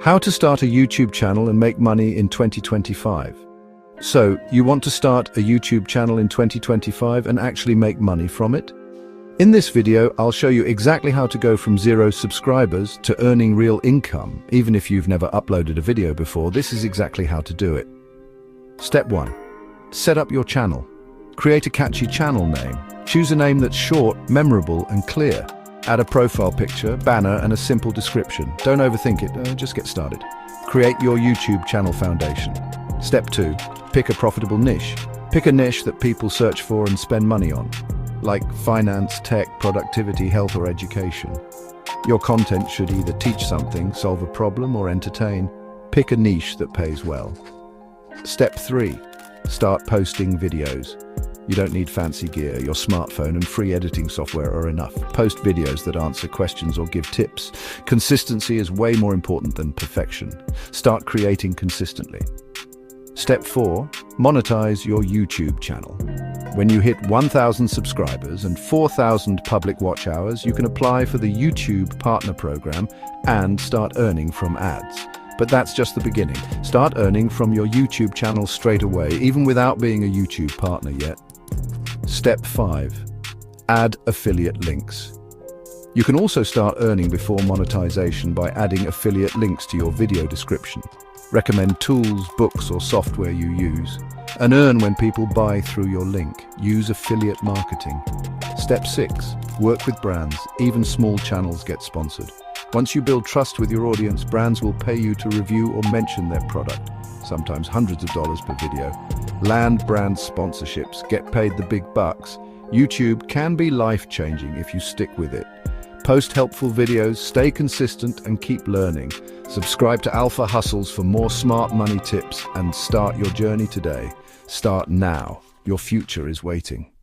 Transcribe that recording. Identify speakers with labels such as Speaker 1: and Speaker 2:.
Speaker 1: How to start a YouTube channel and make money in 2025. So, you want to start a YouTube channel in 2025 and actually make money from it? In this video, I'll show you exactly how to go from 0 subscribers to earning real income. Even if you've never uploaded a video before, this is exactly how to do it. Step 1. Set up your channel. Create a catchy channel name. Choose a name that's short, memorable, and clear. Add a profile picture, banner, and a simple description. Don't overthink it, just get started. Create your YouTube channel foundation. Step 2. Pick a profitable niche. Pick a niche that people search for and spend money on, like finance, tech, productivity, health, or education. Your content should either teach something, solve a problem, or entertain. Pick a niche that pays well. Step 3. Start posting videos. You don't need fancy gear. Your smartphone and free editing software are enough. Post videos that answer questions or give tips. Consistency is way more important than perfection. Start creating consistently. Step 4. Monetize your YouTube channel. When you hit 1,000 subscribers and 4,000 public watch hours, you can apply for the YouTube Partner Program and start earning from ads. But that's just the beginning. Start earning from your YouTube channel straight away, even without being a YouTube partner yet. Step 5. Add affiliate links. You can also start earning before monetization by adding affiliate links to your video description. Recommend tools, books, or software you use, and earn when people buy through your link. Use affiliate marketing. Step 6. Work with brands. Even small channels get sponsored. Once you build trust with your audience, brands will pay you to review or mention their product, sometimes hundreds of dollars per video. Land brand sponsorships, get paid the big bucks. YouTube can be life-changing if you stick with it. Post helpful videos, stay consistent, and keep learning. Subscribe to Alpha Hustles for more smart money tips and start your journey today. Start now. Your future is waiting.